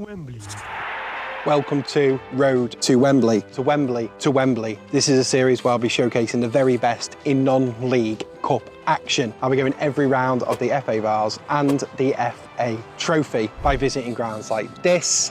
Wembley. Welcome to Road to Wembley, to Wembley, to Wembley. This is a series where I'll be showcasing the very best in non-league cup action. I'll be going every round of the FA Vars and the FA Trophy by visiting grounds like this,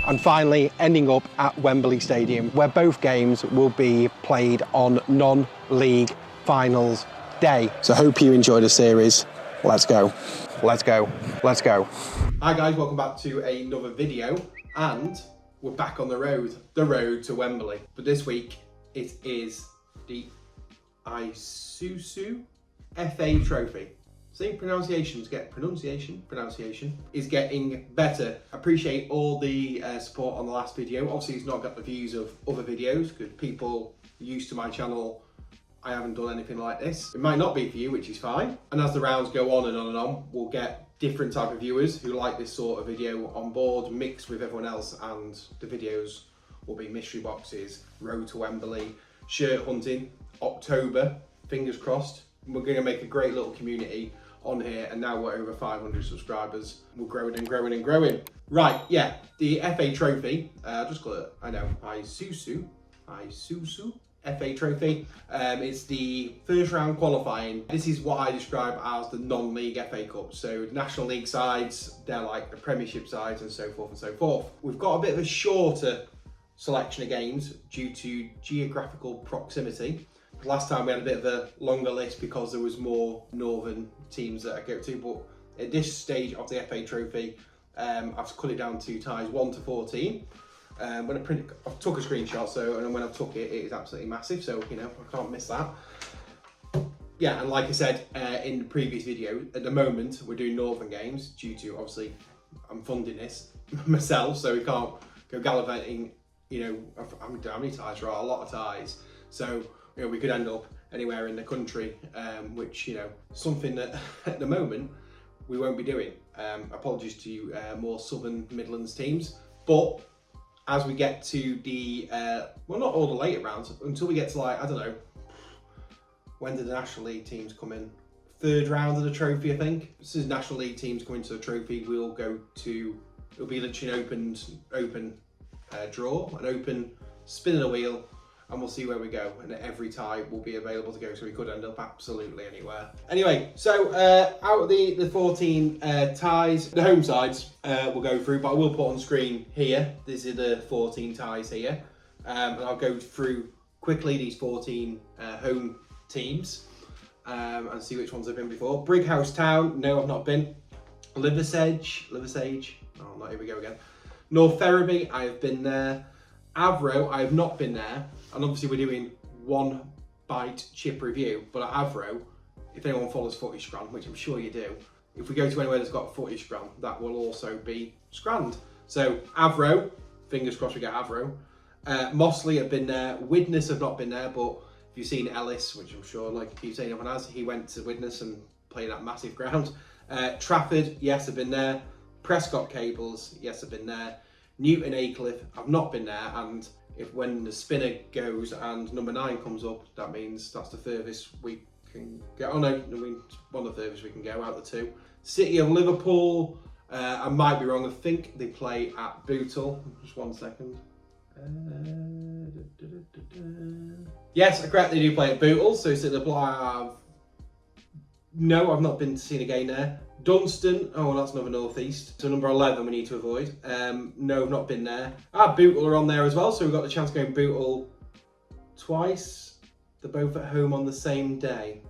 and finally ending up at Wembley Stadium, where both games will be played on non-league finals day. So I hope you enjoy the series. Let's go. Let's go. Let's go. Hi guys, welcome back to another video, and we're back on the road to Wembley. But this week it is the Isuzu FA Trophy. Same pronunciations, pronunciation is getting better. I appreciate all the support on the last video. Obviously it's not got the views of other videos because people used to my channel, I haven't done anything like this. It might not be for you, which is fine. And as the rounds go on and on and on, we'll get different type of viewers who like this sort of video on board, mixed with everyone else, and the videos will be mystery boxes, road to Wembley, shirt hunting, October, fingers crossed. We're going to make a great little community on here, and now we're over 500 subscribers. We're growing and growing and growing. Right, yeah, the FA Trophy, just call it, I know, Isuzu FA Trophy. It's the first round qualifying. This is what I describe as the non-league FA Cup. So National League sides, they're like the Premiership sides and so forth and so forth. We've got a bit of a shorter selection of games due to geographical proximity. Last time we had a bit of a longer list because there was more northern teams that I go to, but at this stage of the FA Trophy, I've cut it down to ties 1 to 14. When I took a screenshot, and when I took it, it is absolutely massive, so you know I can't miss that. Yeah, and like I said in the previous video, at the moment we're doing northern games due to obviously I'm funding this myself, so we can't go gallivanting. You know, how many ties? Right, a lot of ties. So you know we could end up anywhere in the country, which you know something that at the moment we won't be doing. Apologies to more Southern Midlands teams, but as we get to the, well, not all the later rounds, until we get to like, I don't know, when did the National League teams come in? Third round of the trophy, I think. This is National League teams coming to the trophy. We'll go to, it'll be literally an open draw, an open spin of the wheel, and we'll see where we go. And every tie will be available to go, so we could end up absolutely anywhere. Anyway, so out of the 14 ties, the home sides we'll go through, but I will put on screen here. This is the 14 ties here. And I'll go through quickly these 14 home teams and see which ones I've been before. Brighouse Town, no, I've not been. Liversedge, oh no, here we go again. North Ferriby, I have been there. Avro, I have not been there, and obviously we're doing one bite chip review, but at Avro, if anyone follows Footage Scran, which I'm sure you do, if we go to anywhere that's got Footage Scran, that will also be scranned. So Avro, fingers crossed we get Avro. Mossley have been there. Widnes have not been there, but if you've seen Ellis, which I'm sure like you keep saying everyone has, he went to Widnes and played that massive ground. Trafford, yes, I've been there. Prescott Cables, yes, I've been there. Newton Aycliffe, I've not been there, and if when the spinner goes and number 9 comes up, that means that's the furthest we can go. Oh no, one of the furthest we can go out of the two. City of Liverpool, I might be wrong, I think they play at Bootle. Just 1 second. Yes, correct, they do play at Bootle, so City of Liverpool no, I've not been to see a game there. Dunstan, oh, well, that's another northeast. So number 11 we need to avoid. No, I've not been there. Bootle are on there as well, so we've got the chance of going Bootle twice. They're both at home on the same day.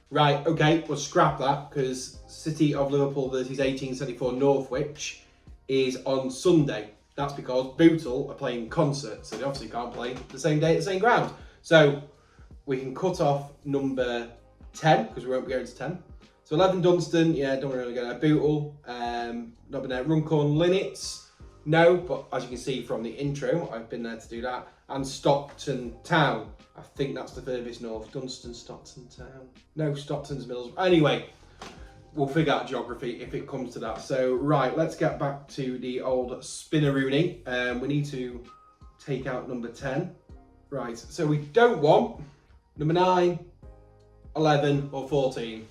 Right, okay, we'll scrap that because City of Liverpool versus 1874 Northwich is on Sunday. That's because Bootle are playing concert, so they obviously can't play the same day at the same ground. So we can cut off number 10 because we won't be going to 10. So 11 Dunstan, yeah, don't really go there. Bootle, not been there. Runcorn Linnets, no, but as you can see from the intro, I've been there to do that. And Stockton Town, I think that's the furthest north. Dunstan, Stockton Town. No, Stockton's Middlesbrough. Anyway, we'll figure out geography if it comes to that. So right, let's get back to the old Spinneroony. We need to take out number 10. Right, so we don't want number 9, 11 or 14.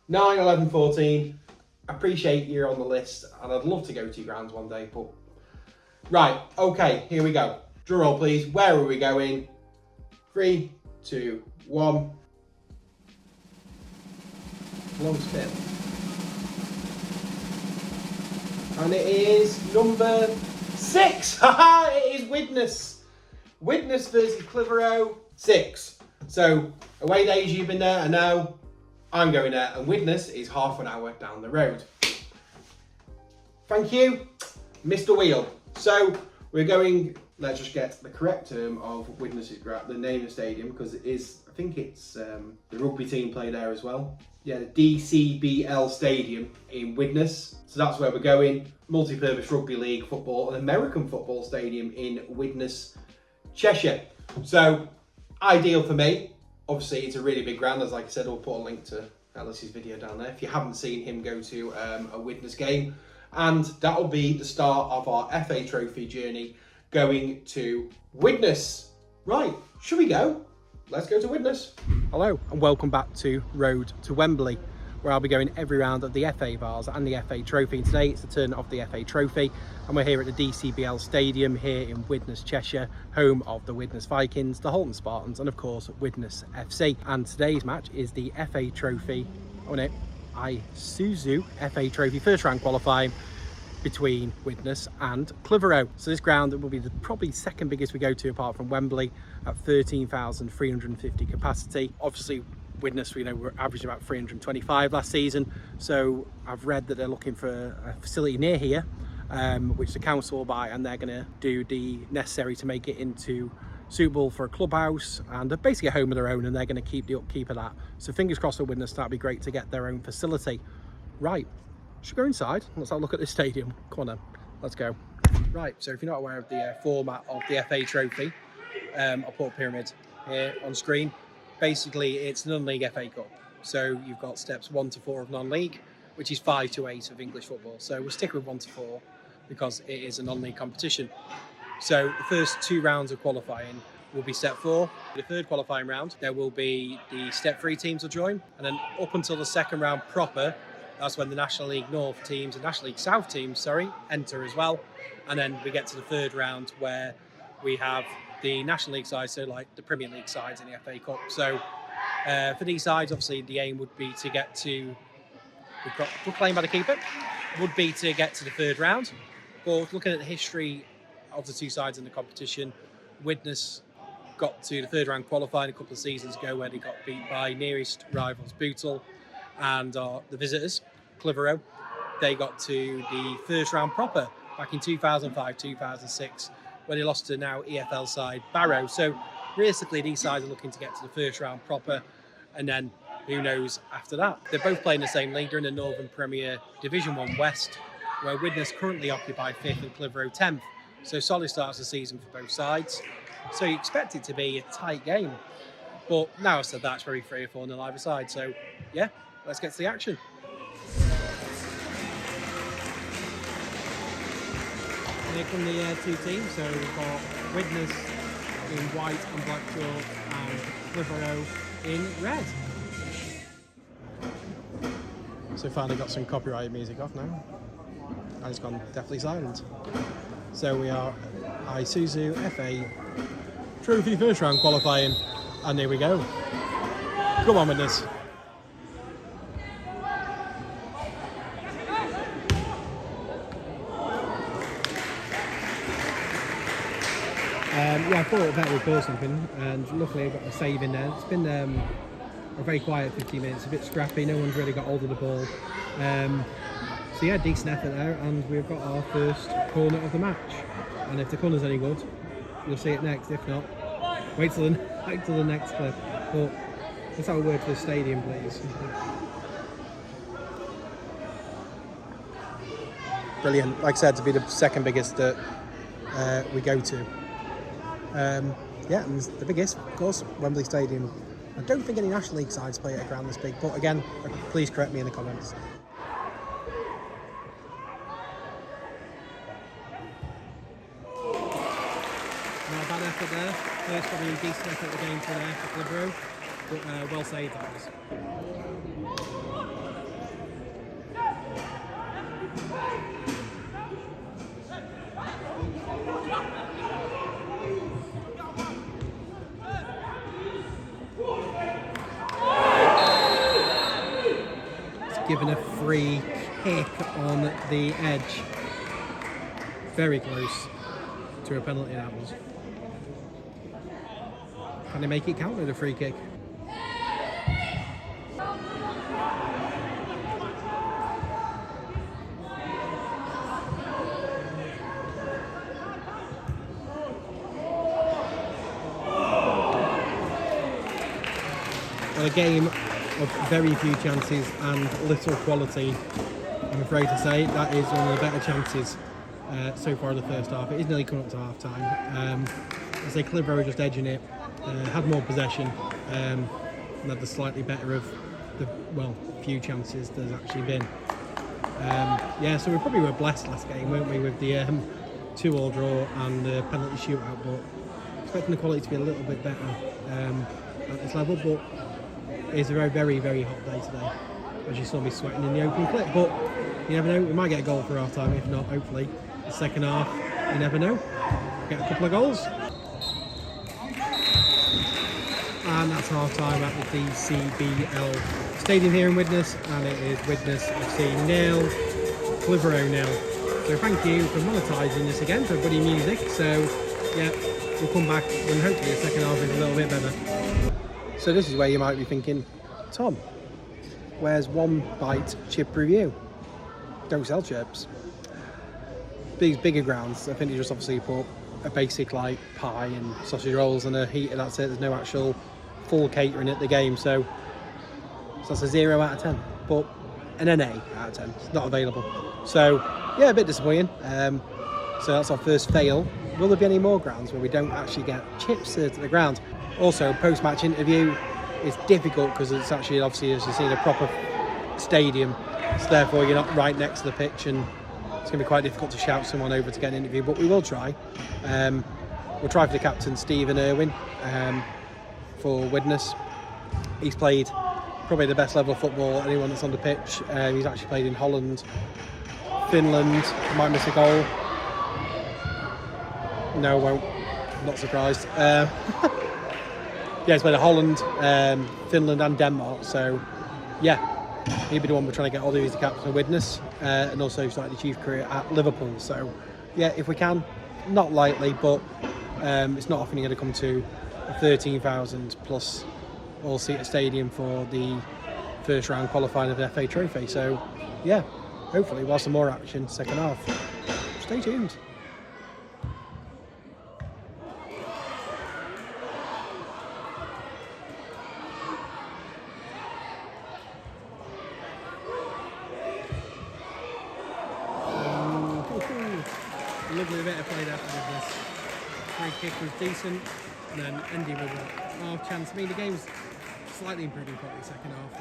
9, 11, 14. Appreciate you're on the list, and I'd love to go to your grounds one day, but... Right, okay, here we go. Drum roll, please. Where are we going? 3, 2, 1. Long spin. And it is number 6. Haha, it is Widnes. Widnes versus Clitheroe 6. So, away days, you've been there, I know. I'm going there, and Widnes is half an hour down the road. Thank you, Mr. Wheel. So, we're going, let's just get the correct term of Widnes' ground, the name of the stadium, because it is, I think it's the rugby team play there as well. Yeah, the DCBL Stadium in Widnes. So that's where we're going. Multi-purpose rugby league football, an American football stadium in Widnes, Cheshire. So, ideal for me. Obviously, it's a really big ground. As like I said, I'll put a link to Ellis's video down there if you haven't seen him go to a Widnes game. And that'll be the start of our FA Trophy journey going to Widnes. Right, should we go? Let's go to Widnes. Hello and welcome back to Road to Wembley, where I'll be going every round of the FA Vars and the FA Trophy. And today it's the turn of the FA Trophy, and we're here at the DCBL Stadium here in Widnes, Cheshire, home of the Widnes Vikings, the Halton Spartans, and of course Widnes FC. And today's match is the FA Trophy, Isuzu FA Trophy first round qualifying between Widnes and Clitheroe. So this ground will be the probably second biggest we go to apart from Wembley at 13,350 capacity. Obviously Widnes, we know, we're averaging about 325 last season, so I've read that they're looking for a facility near here, which the council will buy, and they're going to do the necessary to make it into suitable for a clubhouse and basically a home of their own, and they're going to keep the upkeep of that. So fingers crossed for Widnes, that'd be great to get their own facility. Right, should we go inside? Let's have a look at this stadium. Come on then, let's go. Right, so if you're not aware of the format of the FA Trophy, I'll put a pyramid here on screen. Basically, it's the non-league FA Cup. So you've got steps 1 to 4 of non-league, which is 5 to 8 of English football. So we'll stick with 1 to 4 because it is a non-league competition. So the first 2 rounds of qualifying will be step 4. The third qualifying round, there will be the step 3 teams will join. And then up until the second round proper, that's when the National League North teams and National League South teams, enter as well. And then we get to the third round where we have the National League sides, so like the Premier League sides in the FA Cup. So for these sides, obviously the aim would be to get to, we've got good playing by the keeper, would be to get to the third round. But looking at the history of the 2 sides in the competition, Widnes got to the third round qualifying a couple of seasons ago where they got beat by nearest rivals Bootle, and the visitors, Clitheroe, they got to the first round proper back in 2005, 2006, where they lost to now EFL side Barrow. So realistically, these sides are looking to get to the first round proper, and then who knows after that. They're both playing the same league. They're in the Northern Premier Division 1 West, where Widnes currently occupy 5th and Clitheroe 10th. So solid starts the season for both sides. So you expect it to be a tight game. But now I've said that, it's very 3 or 4 on either side. So yeah, let's get to the action. Here come the 2 teams. So we've got Widnes in white and black shorts and Clitheroe in red. So finally got some copyrighted music off now. And it's gone definitely silent. So we are Isuzu FA Trophy first round qualifying, and here we go. Come on, Widnes. Yeah, I thought it better with something, and luckily I got a save in there. It's been a very quiet 15 minutes, a bit scrappy, no one's really got hold of the ball. So yeah, decent effort there, and we've got our first corner of the match. And if the corner's any good, you'll see it next. If not, wait till the next clip. But let's have a word for the stadium, please. Brilliant. Like I said, to be the second biggest that we go to. Yeah, and the biggest, of course, Wembley Stadium. I don't think any National League sides play at a ground this big, but again, please correct me in the comments. Not a bad effort there. First probably a decent effort at the game for Clitheroe, but well saved that was. given a free kick on the edge. Very close to a penalty, that was. Can they make it count with a free kick? Well, a game of very few chances and little quality, I'm afraid to say. That is one of the better chances so far in the first half. It is nearly coming up to half time. I say Clitheroe just edging it, had more possession, and had the slightly better of the, well, few chances there's actually been. Yeah, so we probably were blessed last game, weren't we, with the 2-2 draw and the penalty shootout, but expecting the quality to be a little bit better at this level. But it's a very, very, very hot day today, as you saw me sweating in the opening clip. But you never know, we might get a goal for half time. If not, hopefully the second half, you never know, get a couple of goals. And that's half time at the DCBL Stadium here in Widnes, and it is Widnes FC 0, Clitheroe 0. So thank you for monetising this again for Buddy Music. So yeah, we'll come back when hopefully the second half is a little bit better. So this is where you might be thinking, Tom, where's one bite chip review? Don't sell chips. These bigger grounds, I think you just obviously put a basic like pie and sausage rolls and a heater, that's it. There's no actual full catering at the game, so that's a 0 out of 10, but an NA out of 10. It's not available. So yeah, a bit disappointing. So that's our first fail. Will there be any more grounds where we don't actually get chips served at the ground? Also, post-match interview is difficult because it's actually, obviously, as you've seen, a proper stadium. So therefore, you're not right next to the pitch, and it's going to be quite difficult to shout someone over to get an interview. But we will try. We'll try for the captain, Stephen Irwin, for Widnes. He's played probably the best level of football anyone that's on the pitch. He's actually played in Holland, Finland. Might miss a goal. No, won't. Not surprised. Yeah, he's played at Holland, Finland and Denmark, so yeah, he'd be the one we're trying to get all these, the captain of Widnes, and also started his youth career at Liverpool. So yeah, if we can, not lightly, but it's not often you're going to come to a 13,000 plus all-seater stadium for the first round qualifying of the FA Trophy. So yeah, hopefully we'll have some more action second half. Stay tuned. Lovely bit of play there for this. Free kick was decent, and then ending with a half chance. I mean, the game's slightly improving for the second half.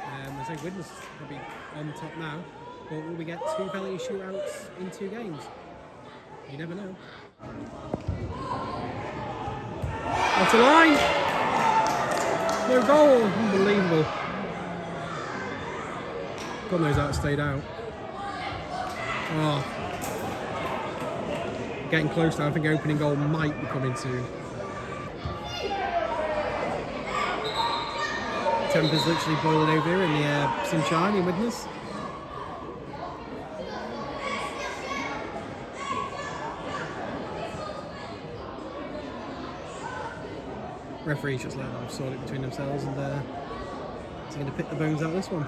I say Widnes is probably on top now, but will we get 2 penalty shootouts in 2 games? You never know. That's a line! No goal! Unbelievable. God knows how it stayed out. Oh. Getting close now. I think opening goal might be coming soon. Temperature's literally boiling over here in the sunshine in Widnes. Referees just let them sort it between themselves, and they're going to pick the bones out of this one.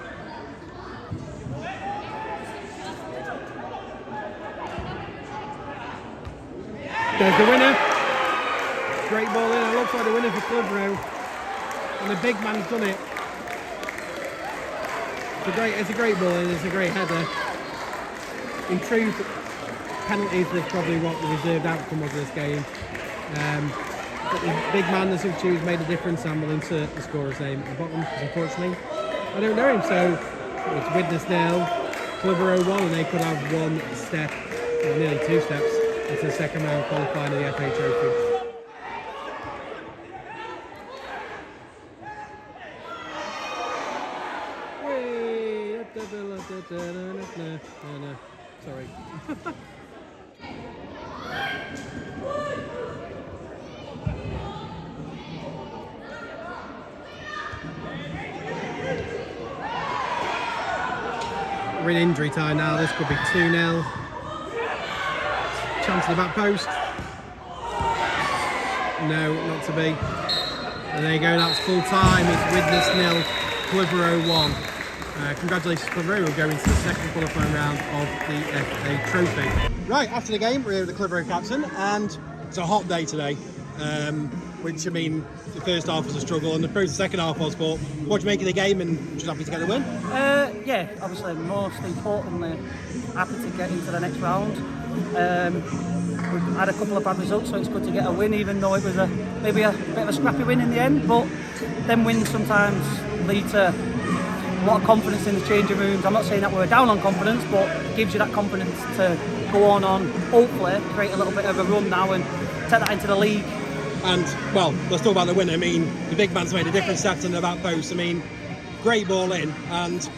There's the winner. Great ball in. It looks like the winner for Clitheroe. And the big man's done it. It's a great ball in. It's a great header. In truth, penalties is probably what the reserved outcome was of this game. But the big man, the substitute, has made a difference, and we'll insert the scorer's name at the bottom, because unfortunately I don't know him. So it's Widnes 0, Clitheroe 1, and they could have one step, or nearly 2 steps, into the second round qualifying of the FA Trophy. Sorry. We're in injury time now. This could be 2-0. Chance of the back post. No, not to be. And there you go, that's full time. It's Widnes 0, Clitheroe 1. Congratulations to Clitheroe, who are going to the second qualifying round of the FA Trophy. Right, after the game, we're here with the Clitheroe captain, and it's a hot day today. Which, I mean, the first half was a struggle, and the second half was, but what do you make of the game, and just happy to get the win? Yeah, obviously, most importantly, happy to get into the next round. We've had a couple of bad results, so it's good to get a win, even though it was maybe a bit of a scrappy win in the end. But them wins sometimes lead to a lot of confidence in the changing rooms. I'm not saying that we're down on confidence, but it gives you that confidence to go on, hopefully, create a little bit of a run now and take that into the league. And, well, let's talk about the win. I mean, the big man's made a difference after the back post. I mean, great ball in, and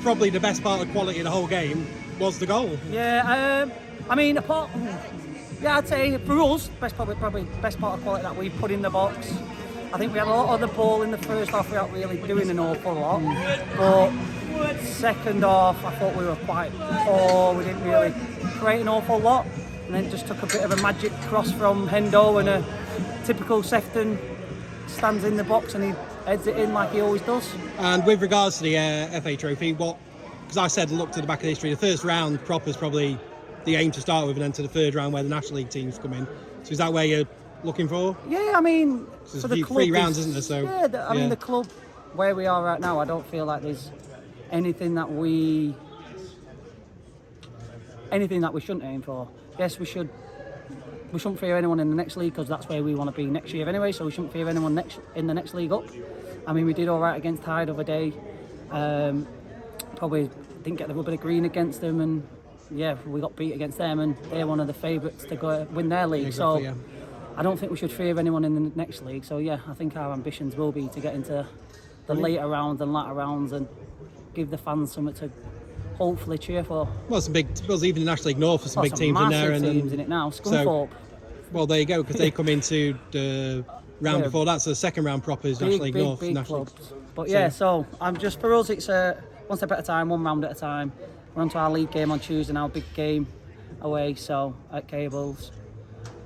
probably the best part of quality of the whole game was the goal. Yeah, I mean, I'd say for us, probably best part of quality that we put in the box. I think we had a lot of the ball in the first half without really doing an awful lot. But second half, I thought we were quite poor. We didn't really create an awful lot. And then just took a bit of a magic cross from Hendo, and a typical Sefton stands in the box and he heads it in like he always does. And with regards to the FA Trophy, because I said look to the back of history, the first round proper is probably the aim to start with, and then to the third round where the National League teams come in. So is that where you're looking for? Yeah, I mean, so there's the three rounds, isn't there? So yeah, I mean, the club where we are right now, I don't feel like there's anything that we shouldn't aim for. Yes, we shouldn't fear anyone in the next league, because that's where we want to be next year anyway. So we shouldn't fear anyone in the next league up. I mean, we did all right against Hyde the other day. Probably didn't get the rub of the green against them, and yeah, we got beat against them, and they're one of the favourites to go win their league. Exactly, so yeah. I don't think we should fear anyone in the next league. So yeah, I think our ambitions will be to get into the later rounds and latter rounds and give the fans something to hopefully cheer for. Well, even the National League North, there's some big teams in there, and teams in it now. Scunthorpe. Well, there you go, because they come into the round before that, so the second round proper is National League North. Big clubs. But yeah, so I'm just, for us, it's one step at a time, one round at a time. We're on to our league game on Tuesday now, big game away, so at Cables.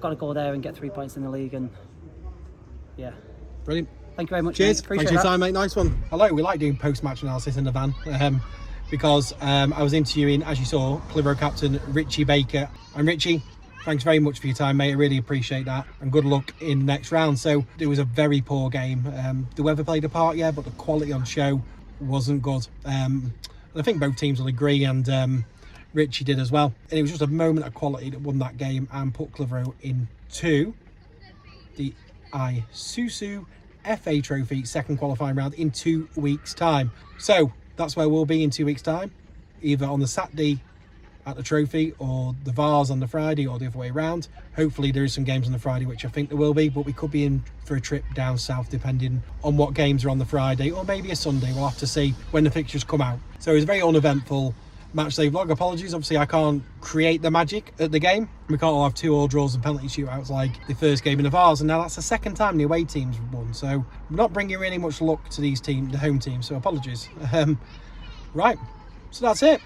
Got to go there and get 3 points in the league, and yeah. Brilliant. Thank you very much. Cheers. Appreciate Thanks for your time, mate. Nice one. Hello, we like doing post-match analysis in the van because I was interviewing, as you saw, Clitheroe captain Richie Baker. And Richie, thanks very much for your time, mate. I really appreciate that, and good luck in the next round. So it was a very poor game. The weather played a part, yeah, but the quality on show wasn't good. And I think both teams will agree, and Richie did as well. And it was just a moment of quality that won that game and put Clitheroe into the Isuzu FA Trophy second qualifying round in 2 weeks' time. So that's where we'll be in 2 weeks' time, either on the Saturday at the trophy, or the Vars on the Friday, or the other way around. Hopefully there is some games on the Friday, which I think there will be, but we could be in for a trip down south depending on what games are on the Friday, or maybe a Sunday. We'll have to see when the fixtures come out. So it was a very uneventful matchday vlog. Apologies, obviously I can't create the magic at the game. We can't all have 2-all draws and penalty shootouts like the first game in the Vars, and now that's the second time the away teams won, so we're not bringing really much luck to these teams, the home teams, so apologies. Right, so that's it.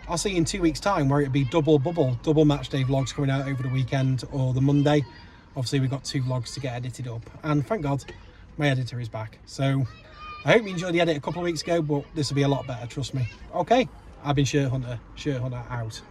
I'll see you in 2 weeks' time, where it'll be double matchday vlogs coming out over the weekend or the Monday. Obviously we've got 2 vlogs to get edited up, and thank God my editor is back. So I hope you enjoyed the edit a couple of weeks ago, but this will be a lot better, trust me. Okay, I've been Shirt Hunter out.